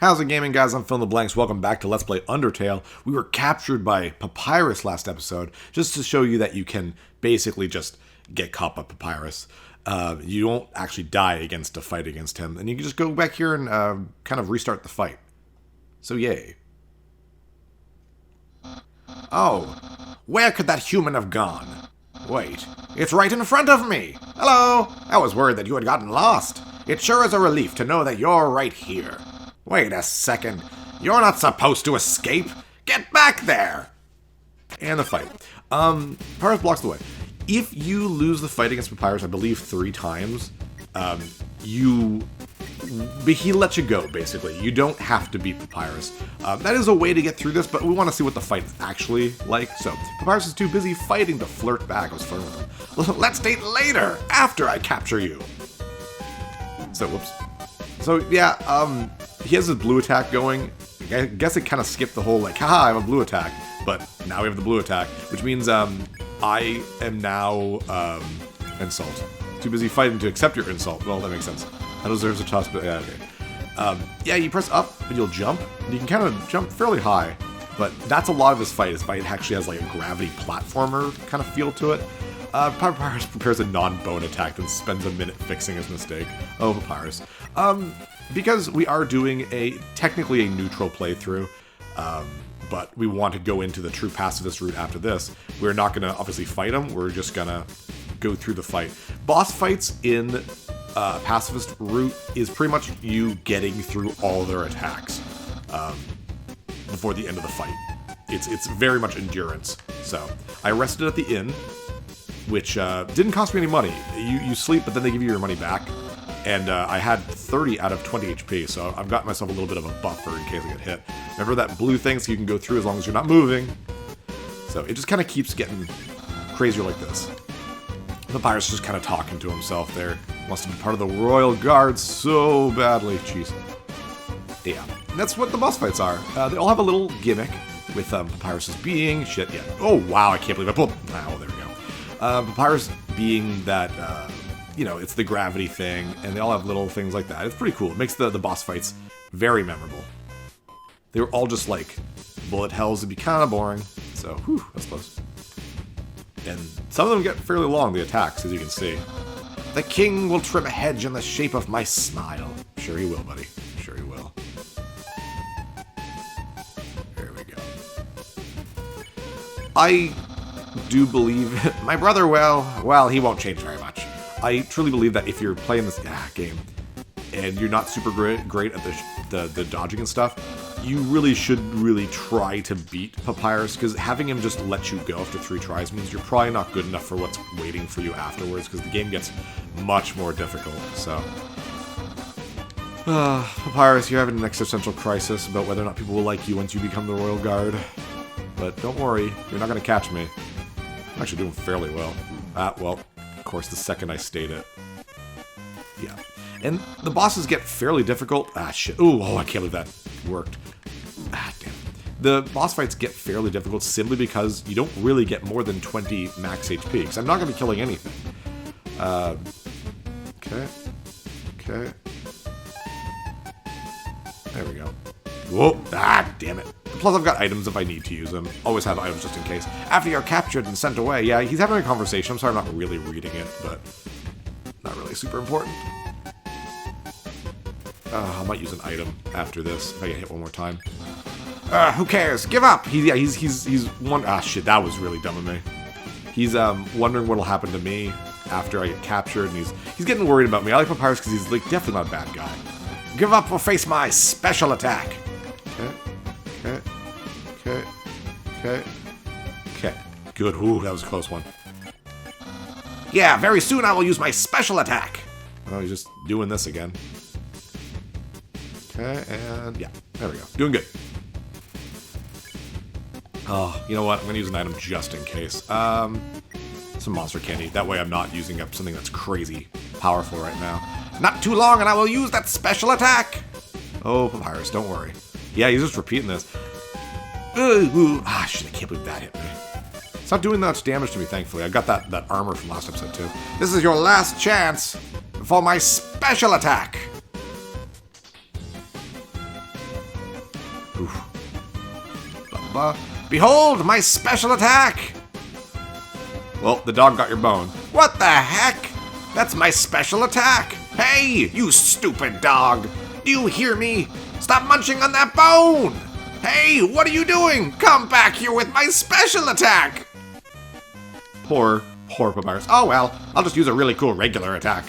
How's it gaming, guys? I'm Fill in the Blanks. Welcome back to Let's Play Undertale. We were captured by Papyrus last episode, just to show you that you can basically just get caught by Papyrus. You won't actually die against a fight against him, and you can just go back here and kind of restart the fight. So yay. Oh, where could that human have gone? Wait, it's right in front of me! Hello! I was worried that you had gotten lost. It sure is a relief to know that you're right here. Wait a second. You're not supposed to escape. Get back there! And the fight. Papyrus blocks the way. If you lose the fight against Papyrus, I believe 3 times, he lets you go, basically. You don't have to beat Papyrus. That is a way to get through this, but we want to see what the fight is actually like. So, Papyrus is too busy fighting to flirt back. I was flirting with him. Let's date later, after I capture you. So, whoops. So, yeah, he has his blue attack going. I guess it kind of skipped the whole, like, haha, I have a blue attack. But now we have the blue attack, which means, I am now, insult. Too busy fighting to accept your insult. Well, that makes sense. That deserves a toss, but yeah, okay. Yeah, you press up and you'll jump. And you can kind of jump fairly high, but that's a lot of his fight. His fight actually has like a gravity platformer kind of feel to it. Papyrus prepares a non-bone attack and spends a minute fixing his mistake. Oh, Papyrus. Because we are doing technically a neutral playthrough, but we want to go into the true pacifist route after this. We're not going to obviously fight him. We're just going to go through the fight. Boss fights in pacifist route is pretty much you getting through all their attacks before the end of the fight. It's very much endurance. So I rested at the inn, which didn't cost me any money. You sleep, but then they give you your money back. And I had 30 out of 20 HP, so I've got myself a little bit of a buffer in case I get hit. Remember that blue thing, so you can go through as long as you're not moving. So it just kind of keeps getting crazier like this. Papyrus is just kind of talking to himself there. Wants to be part of the Royal Guard so badly. Jeez. Yeah, and that's what the boss fights are. They all have a little gimmick with Papyrus's being. Shit, yeah. Oh, wow, I can't believe I pulled... Oh, there we go. Papyrus being that... it's the gravity thing, and they all have little things like that. It's pretty cool. It makes the boss fights very memorable. They were all just like bullet hells. It'd be kind of boring. So, whew, that's close. And some of them get fairly long, the attacks, as you can see. The king will trim a hedge in the shape of my smile. Sure he will, buddy. Sure he will. There we go. I do believe... my brother, well, he won't change very much. I truly believe that if you're playing this game and you're not super great at the dodging and stuff, you really should try to beat Papyrus, because having him just let you go after 3 tries means you're probably not good enough for what's waiting for you afterwards, because the game gets much more difficult. So, Papyrus, you're having an existential crisis about whether or not people will like you once you become the Royal Guard. But don't worry, you're not going to catch me. I'm actually doing fairly well. Well... Of course, the second I state it. Yeah. And the bosses get fairly difficult. Ah, shit. Ooh, oh, I can't believe that worked. Ah, damn. The boss fights get fairly difficult simply because you don't really get more than 20 max HP, because I'm not going to be killing anything. Okay. Okay. There we go. Whoa. Ah, damn it. Plus, I've got items if I need to use them. Always have items just in case. After you're captured and sent away. Yeah, he's having a conversation. I'm sorry I'm not really reading it, but not really super important. I might use an item after this if I get hit one more time. Who cares? Give up! He's one... Ah, shit, that was really dumb of me. He's wondering what'll happen to me after I get captured, and he's getting worried about me. I like Papyrus because he's like definitely not a bad guy. Give up or face my special attack. Okay. Okay. Good. Ooh, that was a close one. Yeah, very soon I will use my special attack. Oh, he's just doing this again. Okay, and yeah, there we go. Doing good. Oh, you know what? I'm going to use an item just in case. Some monster candy. That way I'm not using up something that's crazy powerful right now. Not too long and I will use that special attack. Oh, Papyrus, don't worry. Yeah, he's just repeating this. Ah, shit, I can't believe that hit me. It's not doing that much damage to me, thankfully. I got that armor from last episode, too. This is your last chance for my special attack. blah. Behold, my special attack! Well, the dog got your bone. What the heck? That's my special attack! Hey, you stupid dog! Do you hear me? Stop munching on that bone! Hey, what are you doing? Come back here with my special attack! Poor Papyrus. Oh well, I'll just use a really cool regular attack.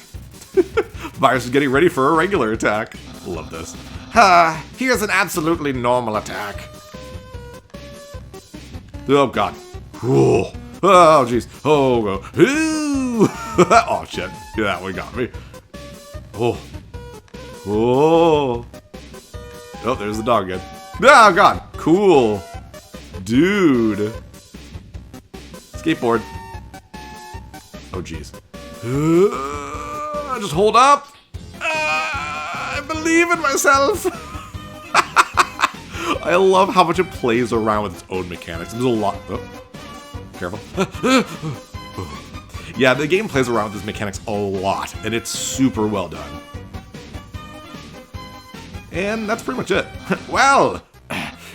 Papyrus is getting ready for a regular attack. Love this. Here's an absolutely normal attack. Oh god. Ooh. Oh jeez. Oh go. Ooh. Oh shit. Yeah, that one got me. Oh. Oh. Oh, there's the dog again. Oh god. Cool. Dude. Skateboard. Oh jeez. Just hold up. I believe in myself. I love how much it plays around with its own mechanics. There's a lot. Oh, careful. Yeah, the game plays around with its mechanics a lot, and it's super well done. And that's pretty much it. Well,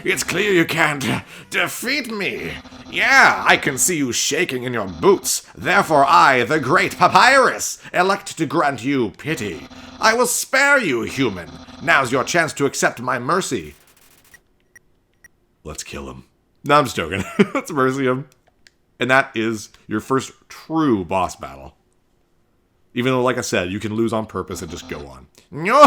it's clear you can't defeat me. Yeah, I can see you shaking in your boots. Therefore I, the great Papyrus, elect to grant you pity. I will spare you, human. Now's your chance to accept my mercy. Let's kill him. No, I'm just joking. Let's mercy him. And that is your first true boss battle. Even though, like I said, you can lose on purpose and just go on. No,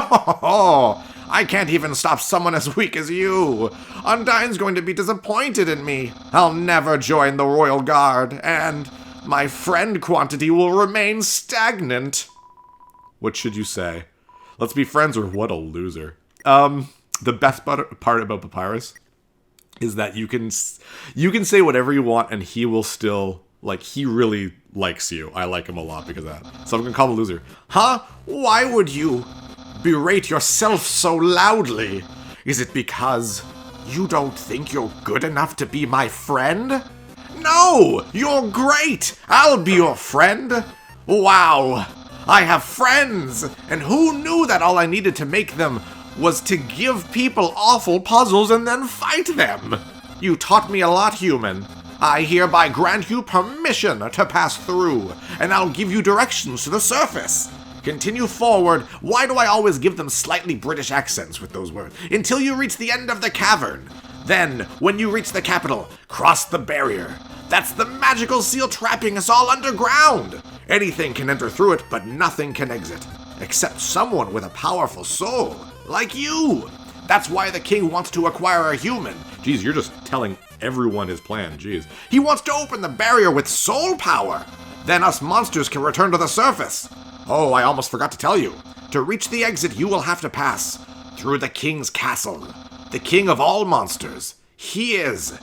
I can't even stop someone as weak as you. Undyne's going to be disappointed in me. I'll never join the Royal Guard, and my friend quantity will remain stagnant. What should you say? Let's be friends, or what a loser. The best part about Papyrus is that you can say whatever you want, and he will still, like, he really likes you. I like him a lot because of that. So I'm gonna call him a loser. Huh? Why would you berate yourself so loudly? Is it because you don't think you're good enough to be my friend? No! You're great! I'll be your friend! Wow! I have friends! And who knew that all I needed to make them was to give people awful puzzles and then fight them? You taught me a lot, human. I hereby grant you permission to pass through, and I'll give you directions to the surface. Continue forward. Why do I always give them slightly British accents with those words? Until you reach the end of the cavern. Then, when you reach the capital, cross the barrier. That's the magical seal trapping us all underground. Anything can enter through it, but nothing can exit. Except someone with a powerful soul, like you. That's why the king wants to acquire a human. Jeez, you're just telling everyone his plan, jeez. He wants to open the barrier with soul power. Then us monsters can return to the surface. Oh, I almost forgot to tell you. To reach the exit, you will have to pass through the king's castle. The king of all monsters. He is,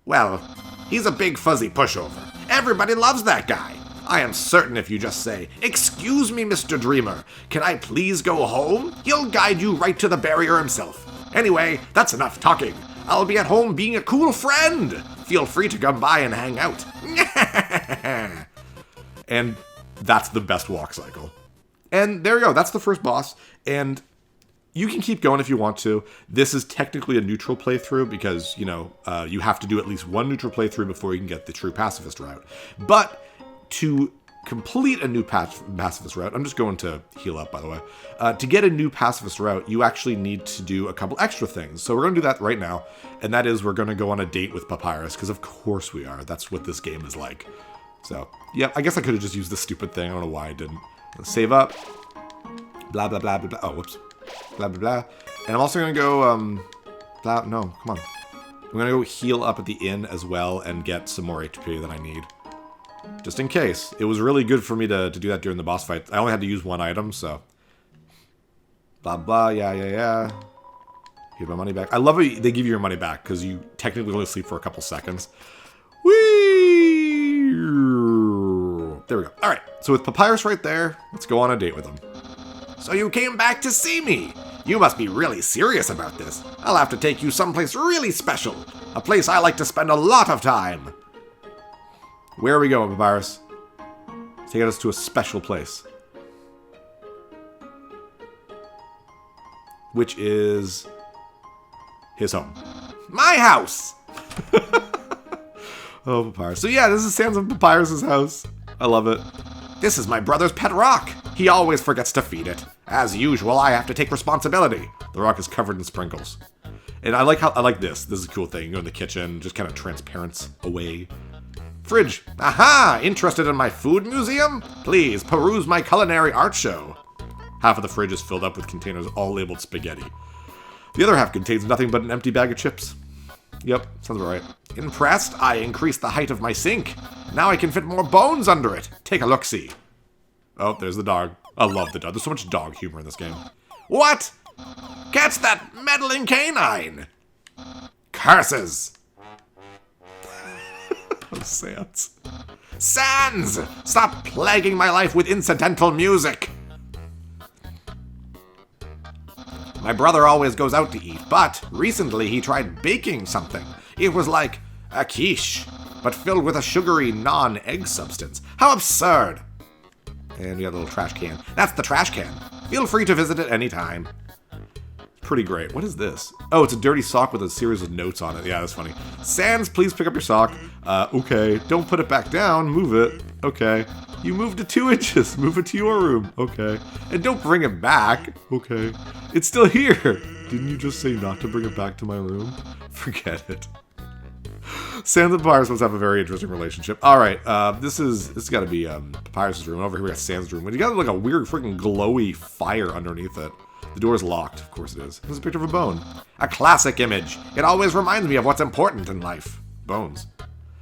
well, he's a big fuzzy pushover. Everybody loves that guy. I am certain if you just say, "Excuse me, Mr. Dreamer, can I please go home?" he'll guide you right to the barrier himself. Anyway, that's enough talking. I'll be at home being a cool friend. Feel free to come by and hang out. And that's the best walk cycle. And there you go, that's the first boss. And you can keep going if you want to. This is technically a neutral playthrough because, you know, you have to do at least one neutral playthrough before you can get the true pacifist route. But to complete a new pacifist route, I'm just going to heal up, by the way. To get a new pacifist route, you actually need to do a couple extra things. So we're going to do that right now, and that is we're going to go on a date with Papyrus, because of course we are. That's what this game is like. So, yeah, I guess I could have just used this stupid thing. I don't know why I didn't. Let's save up. Blah, blah, blah, blah, blah. Oh, whoops. Blah, blah, blah. And I'm also going to go, no, come on. I'm going to go heal up at the inn as well and get some more HP that I need. Just in case. It was really good for me to do that during the boss fight. I only had to use one item, so. Blah, blah, yeah. Get my money back. I love it they give you your money back, because you technically only sleep for a couple seconds. Whee! There we go. Alright, so with Papyrus right there, let's go on a date with him. So you came back to see me? You must be really serious about this. I'll have to take you someplace really special. A place I like to spend a lot of time. Where are we going, Papyrus? Take us to a special place. Which is his home. My house! Oh, Papyrus. So yeah, this is Sans of Papyrus's house. I love it. This is my brother's pet rock. He always forgets to feed it. As usual, I have to take responsibility. The rock is covered in sprinkles. And I like this. This is a cool thing. You go in the kitchen, just kind of transparent away. Fridge. Aha! Interested in my food museum? Please peruse my culinary art show. Half of the fridge is filled up with containers all labeled spaghetti. The other half contains nothing but an empty bag of chips. Yep, sounds about right. Impressed? I increased the height of my sink. Now I can fit more bones under it. Take a look-see. Oh, there's the dog. I love the dog. There's so much dog humor in this game. What? Catch that meddling canine! Curses! Oh, Sans. Sans! Stop plaguing my life with incidental music! My brother always goes out to eat, but recently he tried baking something. It was like a quiche, but filled with a sugary non-egg substance. How absurd! And we got a little trash can. That's the trash can. Feel free to visit it anytime. Pretty great. What is this? Oh, it's a dirty sock with a series of notes on it. Yeah, that's funny. Sans, please pick up your sock. Okay. Don't put it back down. Move it. Okay. You moved it 2 inches. Move it to your room. Okay. And don't bring it back. Okay. It's still here. Didn't you just say not to bring it back to my room? Forget it. Sans and Papyrus must have a very interesting relationship. Alright, this got to be Papyrus' room. Over here we got Sans' room. And you got like a weird freaking glowy fire underneath it. The door is locked. Of course it is. There's a picture of a bone. A classic image. It always reminds me of what's important in life. Bones.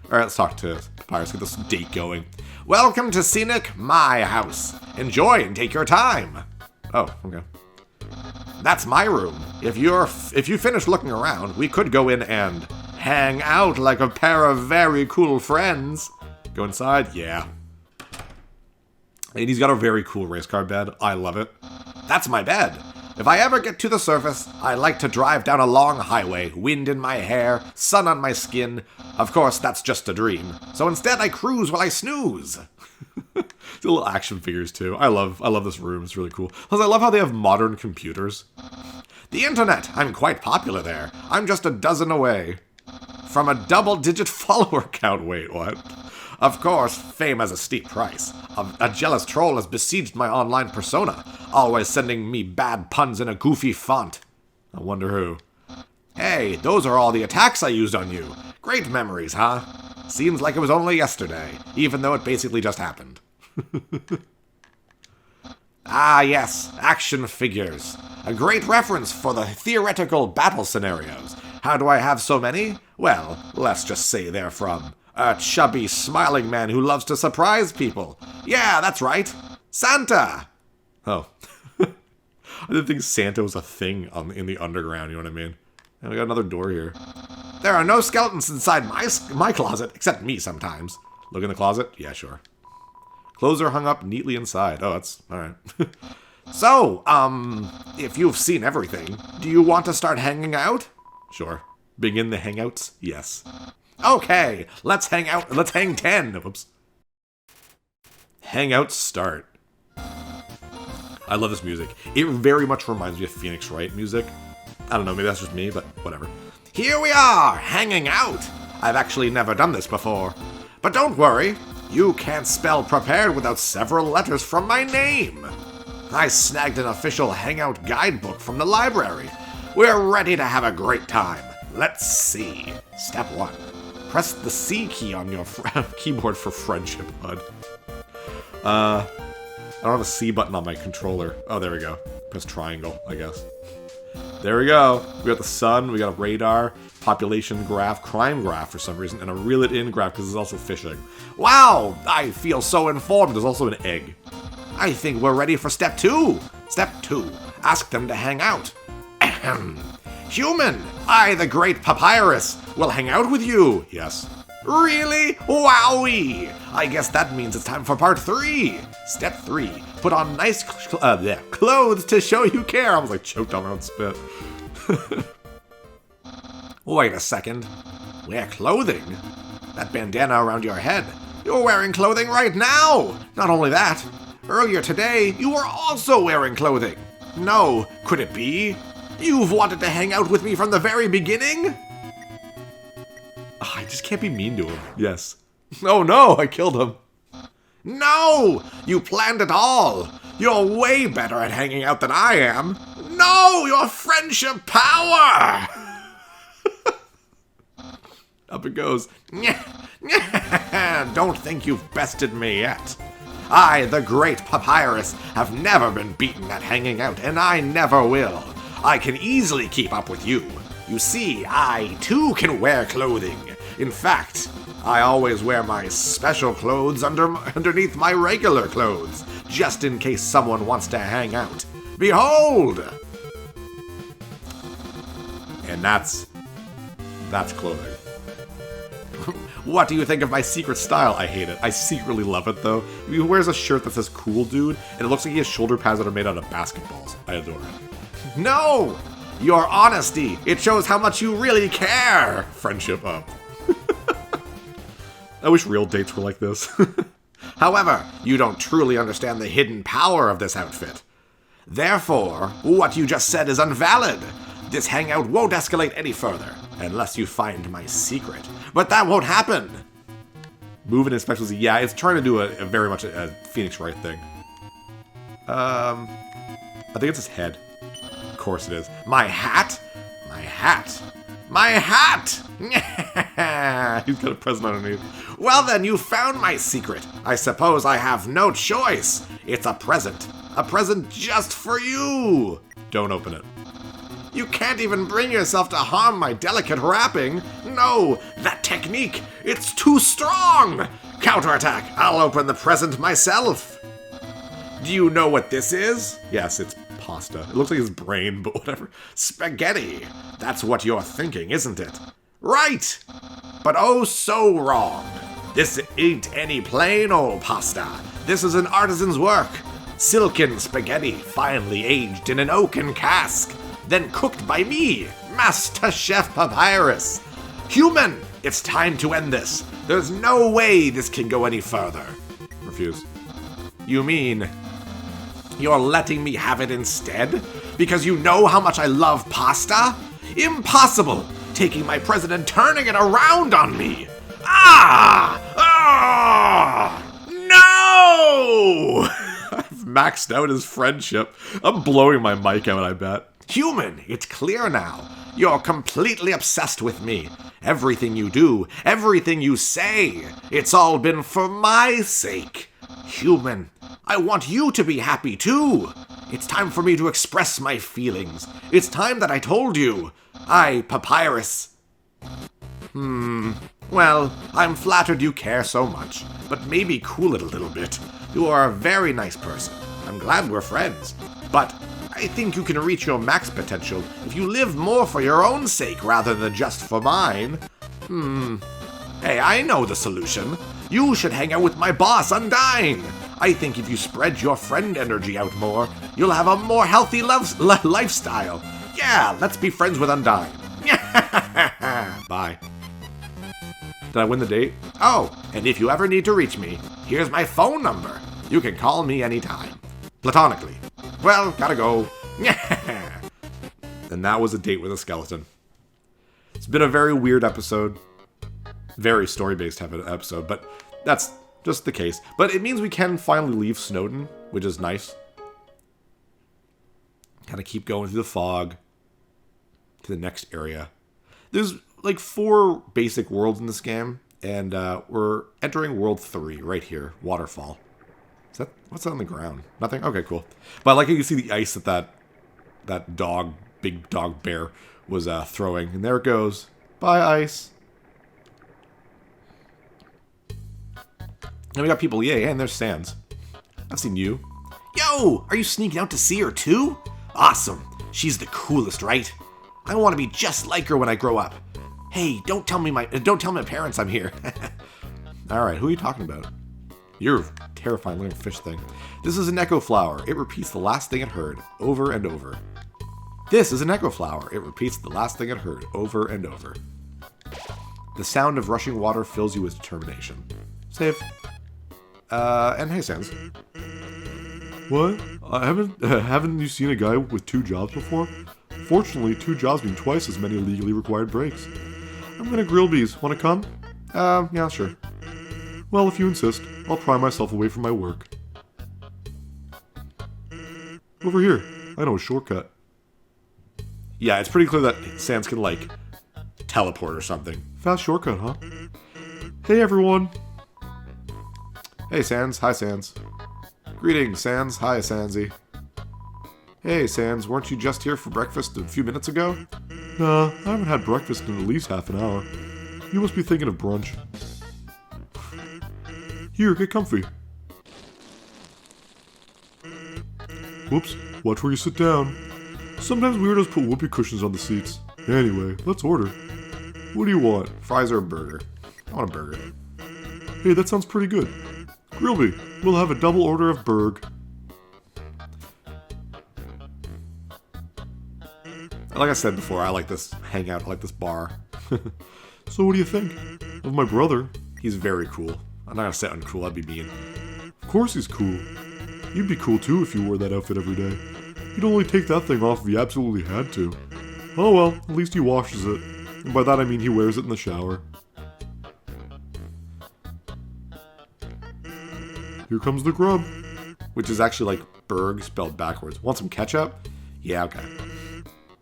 Alright, let's talk to Papyrus. Get this date going. Welcome to scenic my house. Enjoy and take your time. Oh, okay. That's my room. If you finish looking around, we could go in and hang out like a pair of very cool friends. Go inside? Yeah. And he's got a very cool race car bed. I love it. That's my bed. If I ever get to the surface, I like to drive down a long highway, wind in my hair, sun on my skin. Of course, that's just a dream. So instead, I cruise while I snooze. The little action figures, too. I love this room. It's really cool. Plus, I love how they have modern computers. The internet. I'm quite popular there. I'm just a dozen away from a double-digit follower count. Wait, what? Of course, fame has a steep price. A jealous troll has besieged my online persona, always sending me bad puns in a goofy font. I wonder who. Hey, those are all the attacks I used on you. Great memories, huh? Seems like it was only yesterday, even though it basically just happened. Ah, yes, action figures. A great reference for the theoretical battle scenarios. How do I have so many? Well, let's just say they're from a chubby, smiling man who loves to surprise people. Yeah, that's right. Santa! Oh. I didn't think Santa was a thing in the underground, you know what I mean? And we got another door here. There are no skeletons inside my closet, except me sometimes. Look in the closet? Yeah, sure. Clothes are hung up neatly inside. Oh, that's alright. So, if you've seen everything, do you want to start hanging out? Sure. Begin the hangouts? Yes. Okay, let's hang out. Let's hang 10. Whoops. Hangouts start. I love this music. It very much reminds me of Phoenix Wright music. I don't know, maybe that's just me, but whatever. Here we are, hanging out. I've actually never done this before. But don't worry, you can't spell prepared without several letters from my name. I snagged an official Hangout guidebook from the library. We're ready to have a great time. Let's see. Step 1. Press the C key on your keyboard for friendship, bud. I don't have a C button on my controller. Oh, there we go. Press triangle, I guess. There we go. We got the sun, we got a radar, population graph, crime graph for some reason, and a reel it in graph because it's also fishing. Wow, I feel so informed. There's also an egg. I think we're ready for step 2. Step 2. Ask them to hang out. Ahem. Human, I, the great Papyrus, will hang out with you. Yes. Really? Wowee! I guess that means it's time for part 3. Step 3. Put on nice clothes to show you care. I was like choked on my own spit. Wait a second. Wear clothing? That bandana around your head. You're wearing clothing right now! Not only that, earlier today, you were also wearing clothing. No, could it be? You've wanted to hang out with me from the very beginning? Oh, I just can't be mean to him. Yes. Oh no, I killed him. No! You planned it all! You're way better at hanging out than I am! No! Your friendship power! Up it goes. Don't think you've bested me yet. I, the great Papyrus, have never been beaten at hanging out, and I never will. I can easily keep up with you. You see, I, too, can wear clothing. In fact, I always wear my special clothes underneath my regular clothes, just in case someone wants to hang out. Behold! And that's clothing. What do you think of my secret style? I hate it. I secretly love it, though. He wears a shirt that says cool dude, and it looks like he has shoulder pads that are made out of basketballs. I adore it. No! Your honesty! It shows how much you really care! Friendship up. I wish real dates were like this. However, you don't truly understand the hidden power of this outfit. Therefore, what you just said is invalid. This hangout won't escalate any further, unless you find my secret. But that won't happen! Movement inspections, yeah, it's trying to do a very much a Phoenix Wright thing. I think it's his head. Of course it is. My hat? My hat. My hat! He's got a present underneath. Well then, you found my secret. I suppose I have no choice. It's a present. A present just for you. Don't open it. You can't even bring yourself to harm my delicate wrapping. No, that technique, it's too strong. Counterattack, I'll open the present myself. Do you know what this is? Yes, it's pasta. It looks like his brain, but whatever. Spaghetti. That's what you're thinking, isn't it? Right! But oh so wrong. This ain't any plain old pasta. This is an artisan's work. Silken spaghetti, finely aged in an oaken cask. Then cooked by me, Master Chef Papyrus. Human, it's time to end this. There's no way this can go any further. Refuse. You mean you're letting me have it instead? Because you know how much I love pasta? Impossible! Taking my present and turning it around on me! Ah! Ah! No! I've maxed out his friendship. I'm blowing my mic out, I bet. Human, it's clear now. You're completely obsessed with me. Everything you do, everything you say, it's all been for my sake. Human, I want you to be happy too. It's time for me to express my feelings. It's time that I told you. I, Papyrus. Well, I'm flattered you care so much, but maybe cool it a little bit. You are a very nice person. I'm glad we're friends. But I think you can reach your max potential if you live more for your own sake rather than just for mine. Hey, I know the solution. You should hang out with my boss, Undyne. I think if you spread your friend energy out more, you'll have a more healthy lifestyle. Yeah, let's be friends with Undyne. Bye. Did I win the date? Oh, and if you ever need to reach me, here's my phone number. You can call me anytime. Platonically. Well, gotta go. And that was a date with a skeleton. It's been a very weird episode. Very story-based episode, but that's just the case. But it means we can finally leave Snowden, which is nice. Kind of keep going through the fog to the next area. There's like 4 basic worlds in this game, and we're entering World 3 right here, Waterfall. Is that, what's that on the ground? Nothing? Okay, cool. But I like how you see the ice that dog, big dog bear, was throwing. And there it goes. Bye, ice. And we got people, yay, and there's Sans. I've seen you. Yo, are you sneaking out to see her too? Awesome. She's the coolest, right? I want to be just like her when I grow up. Hey, don't tell my parents I'm here. All right, who are you talking about? You're terrifying little fish thing. This is an echo flower. It repeats the last thing it heard over and over. This is an echo flower. It repeats the last thing it heard over and over. The sound of rushing water fills you with determination. Save. And hey, Sans. What? Haven't you seen a guy with 2 jobs before? Fortunately, 2 jobs mean twice as many legally required breaks. I'm gonna grill bees. Wanna come? Yeah, sure. Well, if you insist, I'll pry myself away from my work. Over here. I know a shortcut. Yeah, it's pretty clear that Sans can, like, teleport or something. Fast shortcut, huh? Hey, everyone. Hey, Sans. Hi, Sans. Greetings, Sans. Hi, Sansy. Hey, Sans, weren't you just here for breakfast a few minutes ago? Nah, I haven't had breakfast in at least half an hour. You must be thinking of brunch. Here, get comfy. Whoops, watch where you sit down. Sometimes weirdos put whoopee cushions on the seats. Anyway, let's order. What do you want? Fries or a burger? I want a burger. Hey, that sounds pretty good. Grill me. We'll have a double order of burg. Like I said before, I like this hangout, I like this bar. So what do you think? Of my brother? He's very cool. I'm not gonna say uncool, that'd be mean. Of course he's cool. You'd be cool too if you wore that outfit every day. You'd only take that thing off if you absolutely had to. Oh well, at least he washes it. And by that I mean he wears it in the shower. Here comes the grub. Which is actually like burg spelled backwards. Want some ketchup? Yeah, okay.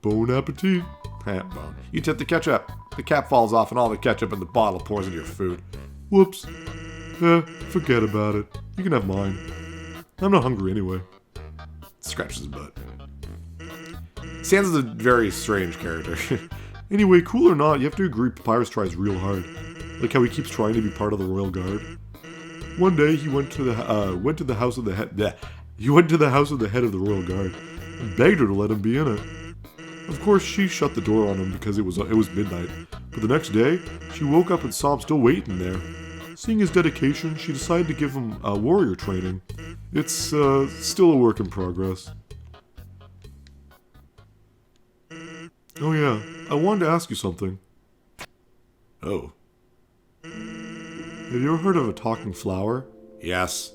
Bon appetit. Bone. You tip the ketchup. The cap falls off and all the ketchup in the bottle pours into your food. Whoops. Forget about it. You can have mine. I'm not hungry anyway. Scratches his butt. Sans is a very strange character. Anyway, cool or not, you have to agree Papyrus tries real hard. Like how he keeps trying to be part of the Royal Guard. One day he went to the house of the head. He went to the house of the head of the Royal Guard and begged her to let him be in it. Of course, she shut the door on him because it was midnight. But the next day, she woke up and saw him still waiting there. Seeing his dedication, she decided to give him warrior training. It's still a work in progress. Oh yeah, I wanted to ask you something. Oh. Have you ever heard of a talking flower? Yes.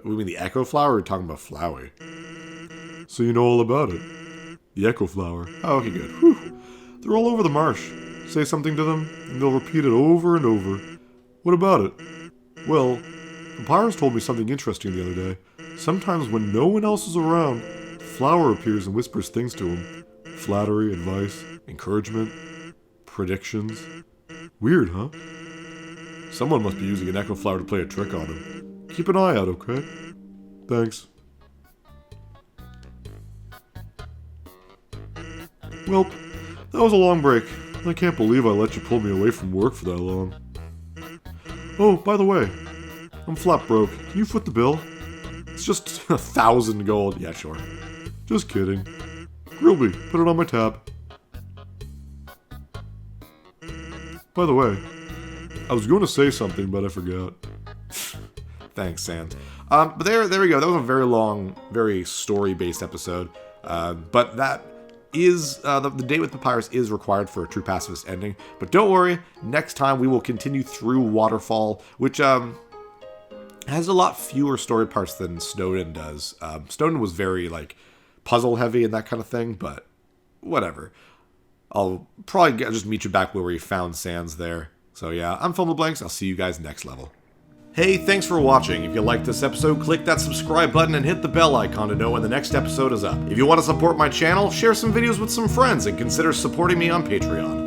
We mean the echo flower, or are we talking about Flowey? So you know all about it. The echo flower. Oh, okay, good. Whew. They're all over the marsh. Say something to them, and they'll repeat it over and over. What about it? Well, Papyrus told me something interesting the other day. Sometimes when no one else is around, Flower appears and whispers things to him. Flattery, advice, encouragement, predictions. Weird, huh? Someone must be using an echo flower to play a trick on him. Keep an eye out, okay? Thanks. Well, that was a long break. I can't believe I let you pull me away from work for that long. Oh, by the way, I'm flat broke. Can you foot the bill? It's just 1,000 gold. Yeah, sure. Just kidding. Grill me. Put it on my tab. By the way, I was going to say something, but I forgot. Thanks, Sans. But there we go. That was a very long, very story-based episode. But that is the date with Papyrus is required for a true pacifist ending. But don't worry, next time we will continue through Waterfall, which has a lot fewer story parts than Snowden does. Snowden was very like puzzle heavy and that kind of thing, but whatever. I'll probably just meet you back where we found Sans there. So yeah, I'm Fill in the Blanks. I'll see you guys next level. Hey, thanks for watching. If you liked this episode, click that subscribe button and hit the bell icon to know when the next episode is up. If you want to support my channel, share some videos with some friends and consider supporting me on Patreon.